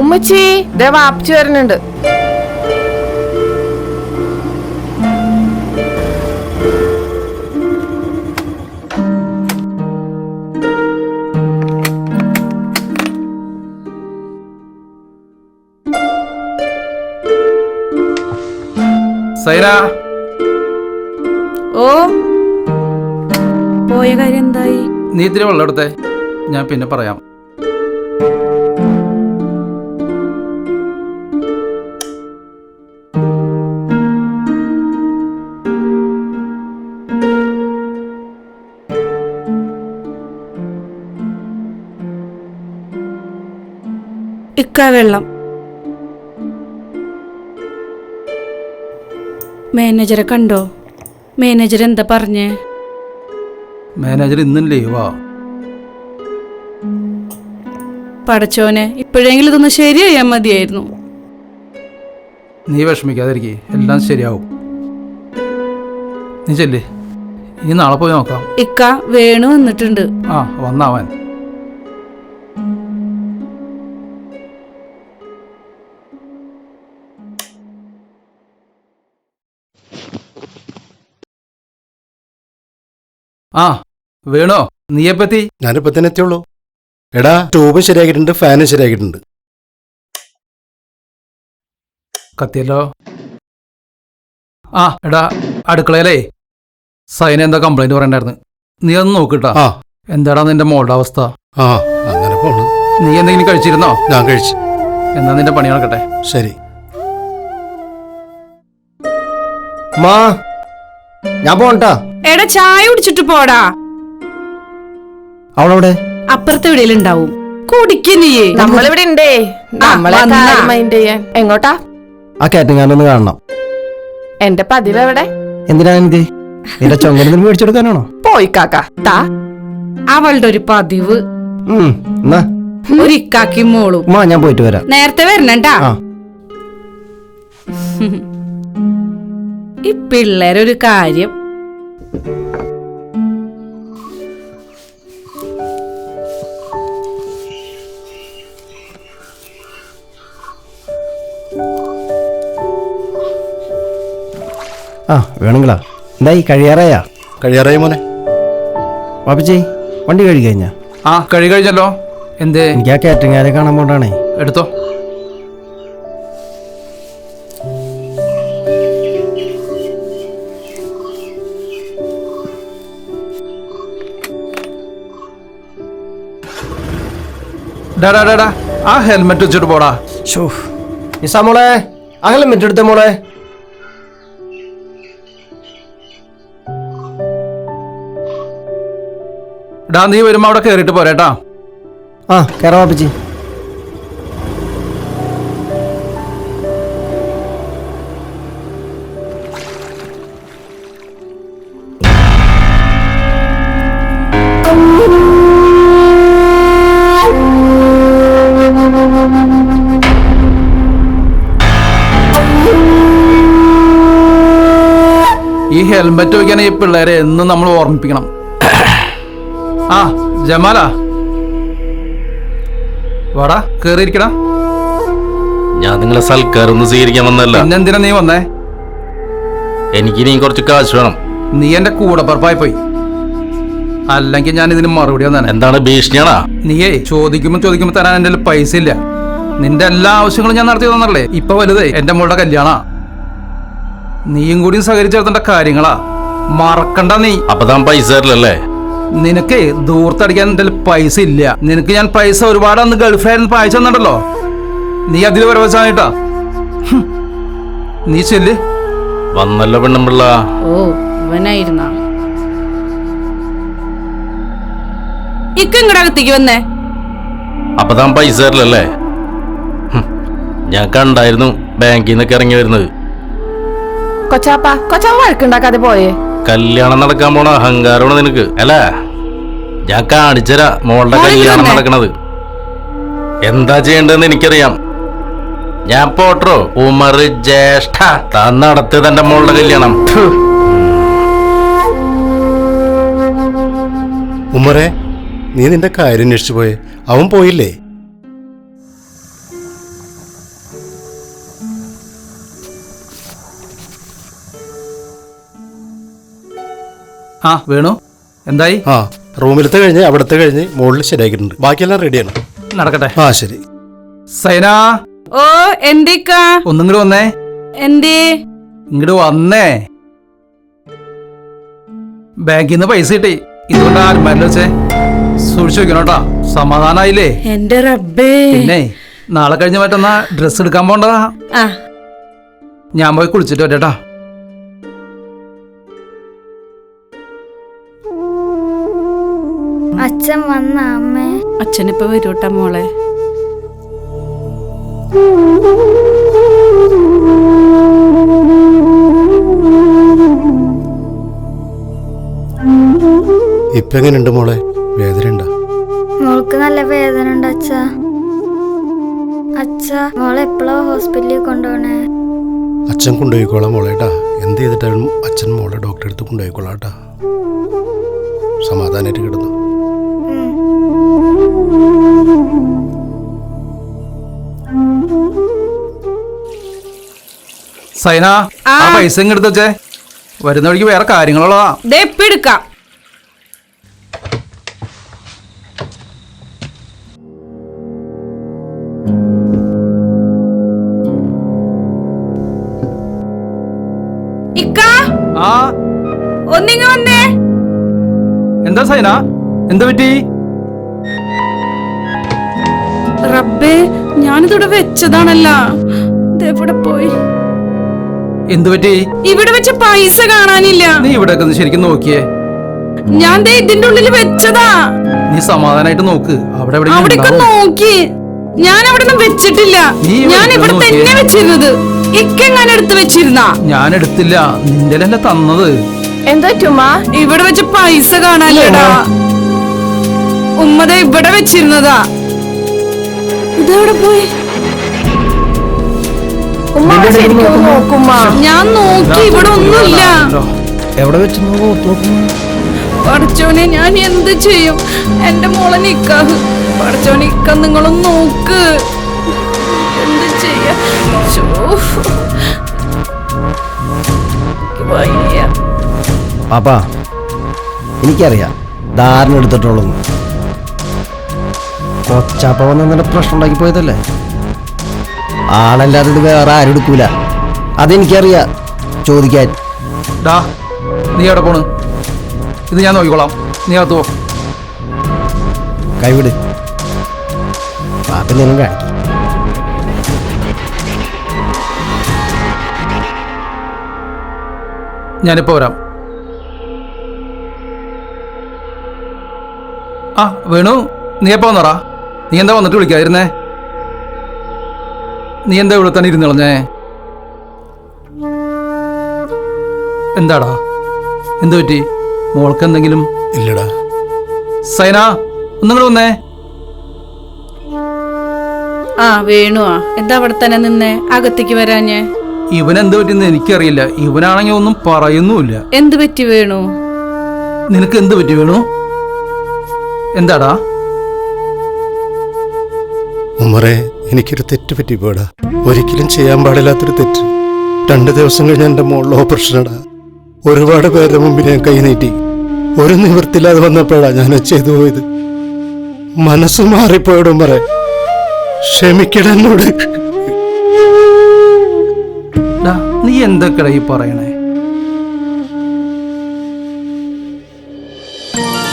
ഉമ്മച്ചി ദേ വാപ്പിച്ചു വരുന്നുണ്ട്. സൈന, ഓ പോയ കാര്യം എന്തായി? നീ ഇത്തിരി വെള്ളം എടുത്തേ, ഞാൻ പിന്നെ പറയാം. ഇക്ക വെള്ളം. മാനേജറെ കണ്ടോ? മാനേജർ എന്താ പറഞ്ഞേ? മാനേജർ ഇന്നും ലീവാ. പടച്ചോനെ, ഇപ്പോഴെങ്കിലും ഇതൊന്ന് ശരിയായാ മതിയായിരുന്നു. നീ വിഷമിക്കാതിരിക്കേ, എല്ലാം ശരിയാവും. നീ ചെല്ലേ, ഇനി നാളെ പോയി നോക്കാം. ഇക്ക വേണു വന്നിട്ടുണ്ട്. ആ, വന്നാവാൻ. ആ വേണോ, നീ എപ്പത്തി? ഞാനിപ്പോ തന്നെ എത്തിയുള്ളൂ. എടാ, ട്യൂബ് ശരിയാക്കിയിട്ടുണ്ട്, ഫാനും ശരിയാക്കിയിട്ടുണ്ട്. കത്തിയല്ലോ. ആ എടാ, അടുക്കളയിലേ സൈന എന്താ കംപ്ലൈന്റ് പറയണ്ടായിരുന്നു, നീ ഒന്ന് നോക്കിട്ടാ. ആ, എന്താടാ നിന്റെ മോളുടെ അവസ്ഥ? ആ അങ്ങനെ പോണു. നീ എന്തെങ്കിലും കഴിച്ചിരുന്നോ? ഞാൻ കഴിച്ചു. എന്നാ നിന്റെ പണി നടക്കട്ടെ. ശരി. മാ, ഞാൻ പോണ്ടാ. എടാ, ചായ കുടിച്ചിട്ട് പോടാ. അവളവിടെ അപ്പുറത്തെ എവിടെയുണ്ടാവും, കുടിക്കുന്നേ. നമ്മളിവിടെ ഉണ്ടേ, നമ്മളെ വന്നാ. കാര്യം മൈൻഡ് ചെയ്യാൻ. എങ്ങോട്ടാ? ആ കാറ്ററിംഗാനൊന്ന് കാണണം. എന്റെ പതിവ് എവിടെ? എന്തിനാണിത്? നിന്റെ ചൊങ്ങനെ മേടിച്ചു കൊടുക്കാനാണോ? പോയി കാക്ക താ. അവളുടെ ഒരു പതിവ്. എന്നാ ഒരു ഇക്കാക്കി മോളും. മാ, ഞാൻ പോയിട്ട് വരാം. നേരത്തെ വരണണ്ടാ. ആ, ഈ പിള്ളേരൊരു കാര്യം. ആ വേണമെങ്കിലാ. എന്തായി, കഴിയാറായാ? കഴിയാറായി മോനെ. വാപ്പിച്ചേ, വണ്ടി കഴുകി കഴിഞ്ഞാ? ആ കഴിഞ്ഞല്ലോ. എന്തേ? എനിക്ക് ആ കാറ്ററിംഗാരെ കാണാൻ പോണ്ടാണേ. എടുത്തോ. ഡാ, ആ ഹെൽമെറ്റ് വെച്ചിട്ട് പോടാ. ഷോ, നിസാ മോളെ, ആ ഹെൽമെറ്റ് എടുത്തേ മോളെ. ഡാ, നീ വരുമ്പോ അവിടെ കേറിയിട്ട് പോരേട്ടാ. ആ, കയറാ വാപ്പിച്ചി. ഈ ഹെൽമെറ്റ് വയ്ക്കാൻ ഈ പിള്ളേരെ എന്നും നമ്മൾ ഓർമ്മിപ്പിക്കണം. ആ ജമാലാ, വാടാ, കേറിയിരിക്കടാ. ഞാൻ നിങ്ങളെ സൽക്കാരൊന്നും സ്വീകരിക്കാൻ വന്നല്ല. പിന്നെന്തിനാ നീ വന്നേ? എനിക്ക് ഇനി കുറച്ച് കാശ് വേണം. നീ എന്റെ കൂടപ്പറപ്പായി പോയി, അല്ലെങ്കിൽ ഞാൻ ഇതിന് മറുപടി വന്നേ. എന്താണ്, ഭീഷണിയാണാ? നീയേ ചോദിക്കുമ്പോ തരാൻ എന്റെ പൈസ ഇല്ല. നിന്റെ എല്ലാ ആവശ്യങ്ങളും ഞാൻ നടത്തി തന്നല്ലേ. ഇപ്പൊ വലുതേ എന്റെ മോളുടെ കല്യാണ. നീയും കൂടി സഹകരിച്ചെടുത്തേണ്ട കാര്യങ്ങളാ, മറക്കണ്ട നീ. അപ്പൊ താൻ പൈസ തരില്ലല്ലേ? നിനക്ക് ദൂർത്തടിക്കാൻ എന്റെ പൈസ ഇല്ല. നിനക്ക് ഞാൻ പൈസ ഒരുപാട് അന്ന് ഗൾഫായിരുന്നു അയച്ചു തന്നിട്ടല്ലോ. നീ അതിൽ പരവശായിട്ടാ. നീ ചെല്ല്. വന്നല്ലോ പെണ്ണുമ്പിള്ള. ഓ, ഇവനായിരുന്ന ഇക്കങ്ങടകത്തേക്ക് വന്നേ. അപ്പൊ താൻ പൈസ തരില്ലല്ലേ? ഞാൻ കണ്ടായിരുന്നു ബാങ്കിൽ നിന്നൊക്കെ ഇറങ്ങി വരുന്നത്. കൊച്ചാപ്പ വഴക്കുണ്ടാക്കാതെ പോയേ. കല്യാണം നടക്കാൻ പോണ അഹങ്കാരമാണ് നിനക്ക് അല്ലേ? ഞാൻ കാണിച്ചരാ മോളുടെ കല്യാണം നടക്കണത്. എന്താ ചെയ്യേണ്ടതെന്ന് എനിക്കറിയാം. ഞാൻ പോട്ടോ ഉമർ ജ്യേഷ്ഠ, താൻ നടത്തിയ തന്റെ മോളുടെ കല്യാണം. ഉമ്മറെ, നീ നിന്റെ കാര്യം അന്വേഷിച്ചു പോയേ. അവൻ പോയില്ലേ? ആ വേണു എന്തായി? ആ റൂമിലത്തെ കഴിഞ്ഞ് അവിടത്തെ കഴിഞ്ഞ് മുകളിൽ ശരിയാക്കിയിട്ടുണ്ട്. ബാക്കിയെല്ലാം റെഡിയാണ്. നടക്കട്ടെ. ആ ശരി. സൈന ഓ എന്തേക്കാ? ഒന്നിങ്ങോട്ട് വന്നേ. എന്തേ? ഇങ്ങോട്ട് വന്നേ. ബാങ്കിൽ നിന്ന് പൈസ കിട്ടി. ഇതുകൊണ്ട് ആരുമാരിൽ വെച്ചേ സൂക്ഷിച്ചു വെക്കണം കേട്ടാ. സമാധാനായില്ലേ? എന്റെ റബ്ബേ. പിന്നെ നാളെ കഴിഞ്ഞ മറ്റന്നാ ഡ്രസ് എടുക്കാൻ പോണ്ടതാ. ആ ഞാൻ പോയി കുളിച്ചിട്ട് വരട്ടാ. അച്ഛൻ വന്ന അമ്മേ. അച്ഛനിപ്പോ വരൂട്ടാ മോളെ. ഇപ്പൊ എങ്ങനെയുണ്ട് മോളെ? വേദന ഉണ്ടോ? മോൾക്ക് നല്ല വേദന ഉണ്ട് അച്ഛാ. അച്ഛാ മോളെ എപ്പോഴാ ഹോസ്പിറ്റലിൽ കൊണ്ടുപോണേ? അച്ഛൻ കൊണ്ടുപോയിക്കോളാം മോളേട്ടാ. എന്ത് ചെയ്തിട്ടാലും അച്ഛൻ മോളെ ഡോക്ടറെ അടുത്ത് കൊണ്ടുപോയിക്കോളാട്ടാ. സമാധാനമായിട്ട് കിടന്നു. സൈന ആ പൈസ ഇങ്ങെടുത്ത് വെച്ചേ. വരുന്ന വഴിക്ക് വേറെ കാര്യങ്ങളുള്ളതാ. ദേ ഇപ്പൊ എടുക്കാം. ഇക്കാ ആ ഒന്നിങ്ങ വന്നേ. എന്താ സൈന? എന്താ പറ്റി? റബ്ബേ ഞാനിതിവിടെ വെച്ചതാണല്ല. ഇതെവിടെ പോയി? എന്ത് പറ്റി? ഇവിടെ വെച്ച പൈസ കാണാനില്ല. നീ ഇവിടെ ശരിക്കും നോക്കിയേ. ഞാൻ ദേ ഇതിന്റെ ഉള്ളിൽ വെച്ചതാ. നീ സമാധാനായിട്ട് നോക്ക്. അവിടെ അവിടേക്ക് നോക്കി. ഞാൻ അവിടെ ഒന്നും വെച്ചിട്ടില്ല. നീ ഇവിടെ ഞാൻ ഇവിടെ നോക്കിയേ. തന്നെ വെച്ചിരുന്നത്. ഇക്കെങ്ങനെ എടുത്ത് വെച്ചിരുന്ന? ഞാൻ എടുത്തില്ല, നിന്റെ അല്ലേ തന്നത്. എന്താ ചുമ്മാ? ഇവിടെ വെച്ച പൈസ കാണാനില്ലടാ. ഉമ്മത ഇവിടെ വെച്ചിരുന്നതാ. ഇതെവിടെ പോയി? ഉമ്മ ശരിക്കും നോക്കുമ്മ. ഞാൻ നോക്കി, ഇവിടെ ഒന്നുമില്ല. എവിടെ വെച്ച് നോക്കുന്നു? പഠിച്ചോനെ ഞാൻ എന്ത് ചെയ്യും? എന്റെ മോളെ നിക്കാഹ്. പഠിച്ചോനെ ഇക്ക നിങ്ങളൊന്ന് നോക്ക്. എന്ത് ചെയ്യാ? ശോ. വയ്യ. പാപ്പാ എനിക്കറിയാം ധാരണ എടുത്തിട്ടുള്ളൂ. കൊച്ചാപ്പ വന്ന് നിന്നെ പ്രശ്നം ഉണ്ടാക്കി പോയതല്ലേ. ആളല്ലാതെ ഇത് വേറെ ആരും എടുക്കൂല. അതെനിക്കറിയാം. ചോദിക്കാൻ ഡാ നീ എവിടെ പോണ്? ഇത് ഞാൻ നോക്കിക്കോളാം. നീ അകത്ത് പോ. കൈവിട്. പാപ്പ എന്തെങ്കിലും കാണിക്കും. ഞാനിപ്പോ വരാം. ആ വേണു, നീ എപ്പോ വന്നറാ? നീ എന്താ വന്നിട്ട് വിളിക്കാതിരുന്നേ? നീ എന്താ ഇവിടെ തന്നെ ഇരുന്ന് കളഞ്ഞേ? എന്താടാ, എന്ത് പറ്റി? മോൾക്ക് എന്തെങ്കിലും? ഇല്ലടാ. സൈന ഒന്നും വന്നേ. ആ വേണുവാ. എന്താ അവിടെ തന്നെ നിന്നേ? അകത്തേക്ക് വരാഞ്ഞേ? ഇവനെന്ത് പറ്റിയെന്ന് എനിക്കറിയില്ല. ഇവനാണെങ്കിൽ ഒന്നും പറയുന്നുമില്ല. എന്ത് പറ്റി വേണു? നിനക്ക് എന്ത് പറ്റി വേണു? എന്താടാ? ഉമ്മറെ, എനിക്കൊരു തെറ്റ് പറ്റിപ്പോടാ. ഒരിക്കലും ചെയ്യാൻ പാടില്ലാത്തൊരു തെറ്റ്. 2 ദിവസം കഴിഞ്ഞ് എൻ്റെ മോളിൽ ഓപ്പറേഷനടാ. ഒരുപാട് പേരുടെ മുമ്പിൽ ഞാൻ കൈ നീട്ടി. ഒരു നിവൃത്തില്ലാതെ വന്നപ്പോഴാ ഞാൻ ചെയ്തു പോയത്. മനസ്സ് മാറിപ്പോയിടും പറ. ക്ഷമിക്കട എന്നോട്. ഡാ, നീ എന്തൊക്കെയാ ഈ പറയണേ?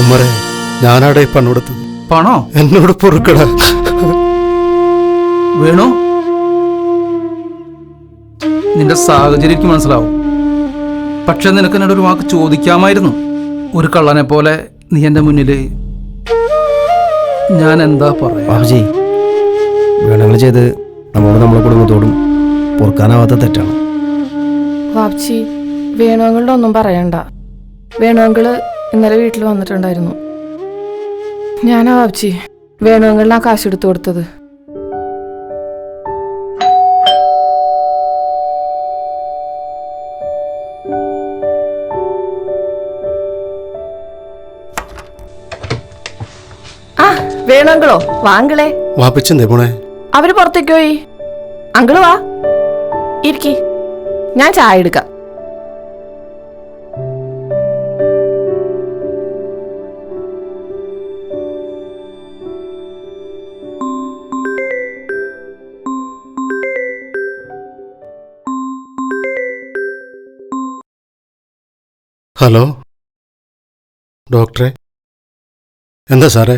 ഉമ്മറെ, ഞാനാടെ പണം കൊടുത്തത്. പണോ? എന്നോട് പൊറുക്കടാ. വേണു, നിന്റെ സാഹചര്യം എനിക്ക് മനസ്സിലാവും. പക്ഷെ നിനക്ക് എന്നോട് ഒരു വാക്ക് ചോദിക്കാമായിരുന്നു. ഒരു കള്ളനെ പോലെ നീ എന്റെ മുന്നില്. ഞാൻ എന്താ പറയാ? ബാബുജി, വേണങ്ങൾ ചെയ്ത് നമ്മളെ കുടുംബത്തോടും പൊറുക്കാനാവാത്ത തെറ്റാണ്. വാപ്ചി, വേണുവങ്ങളുടെ ഒന്നും പറയണ്ട. വേണുവങ്കള് ഇന്നലെ വീട്ടിൽ വന്നിട്ടുണ്ടായിരുന്നു. ഞാനാ വാപ്ചി വേണുവങ്കളിന് ആ കാശ് എടുത്തു കൊടുത്തത്. ആ വേണുവങ്കളോ? വാങ്കളെ. വാപ്പിച്ചെന്തേ മോളെ? അവര് പുറത്തേക്ക് പോയി. അങ്കിള് വാ, ഇരിക്കി. ഞാൻ ചായ എടുക്കാം. ഹലോ ഡോക്ടറെ, എന്താ സാറേ?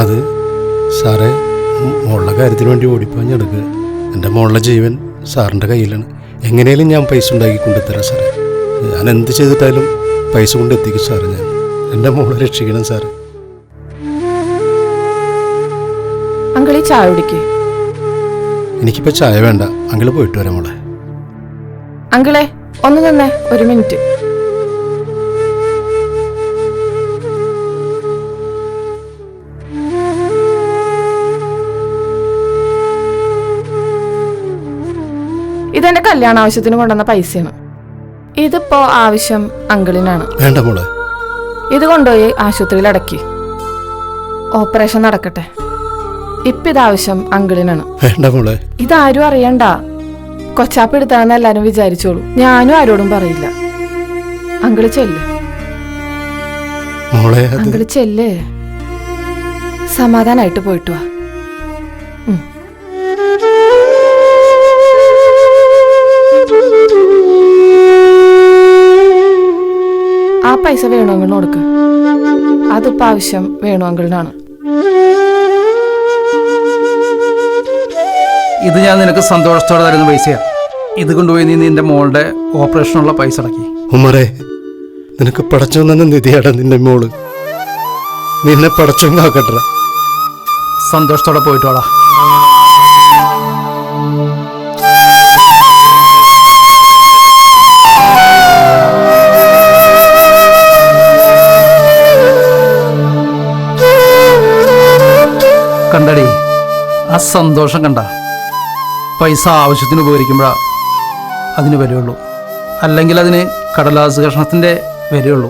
അത് സാറേ, മോളുടെ കാര്യത്തിന് വേണ്ടി ഓടിപ്പാഞ്ഞെടുക്കുക. എൻ്റെ മോളുടെ ജീവൻ സാറിൻ്റെ കയ്യിലാണ്. എങ്ങനെയും ഞാൻ പൈസ ഉണ്ടാക്കി കൊണ്ടുത്തരാം സാറേ. ഞാൻ എന്ത് ചെയ്തിട്ടായാലും പൈസ കൊണ്ട് എത്തിക്കും സാറേ. ഞാൻ എൻ്റെ മോളെ രക്ഷിക്കണം സാറേ. അങ്കിളി ചായ കുടിക്കേ. എനിക്കിപ്പോൾ ചായ വേണ്ട, അങ്കിള് പോയിട്ട് വരാം മോളെ. അങ്കിളെ ഒന്ന് നിന്നേ, ഒരു മിനിറ്റ്. ഇതെന്റെ കല്യാണ ആവശ്യത്തിന് കൊണ്ടുവന്ന പൈസയാണ്. ഇതിപ്പോ ആവശ്യം അങ്കിളിനാണ്. വേണ്ട മോളെ. ഇത് കൊണ്ടുപോയി ആശുപത്രിയിൽ അടക്കി. ഓപ്പറേഷൻ നടക്കട്ടെ. ഇപ്പൊ ഇതാവശ്യം അങ്കിളിനാണ്. വേണ്ട മോളെ. ഇതാരും അറിയണ്ട. കൊച്ചാപ്പ് എടുത്താണെന്ന് എല്ലാരും വിചാരിച്ചോളൂ. ഞാനും ആരോടും പറയില്ല. അങ്കിള് ചെല്ല്. മോളെ, അങ്കിള് ചെല്ല്. സമാധാനായിട്ട് പോയിട്ട് വാ. ആ പൈസ വേണു അങ്കിളിന് കൊടുക്ക്. അതിപ്പോ ആവശ്യം വേണു അങ്കിളിനാണ്. ഇത് ഞാൻ നിനക്ക് സന്തോഷത്തോടെ തരുന്ന പൈസയാ. ഇത് കൊണ്ടുപോയി നീ നിന്റെ മോളുടെ ഓപ്പറേഷനുള്ള പൈസ അടക്കി. ഉമ്മറെ, നിനക്ക് പടച്ചു തന്ന നിധിയാടാ നിന്റെ മോള്. നിന്നെ പടച്ചു കാക്കട്ടെ. സന്തോഷത്തോടെ പോയിട്ട് വാടാ. കണ്ടടി, ആ സന്തോഷം കണ്ട. പൈസ ആവശ്യത്തിന് ഉപകരിക്കുമ്പോഴാ അതിന് വിലയുള്ളൂ. അല്ലെങ്കിൽ അതിന് കടലാസ് കഷ്ണത്തിൻ്റെ വിലയുള്ളൂ.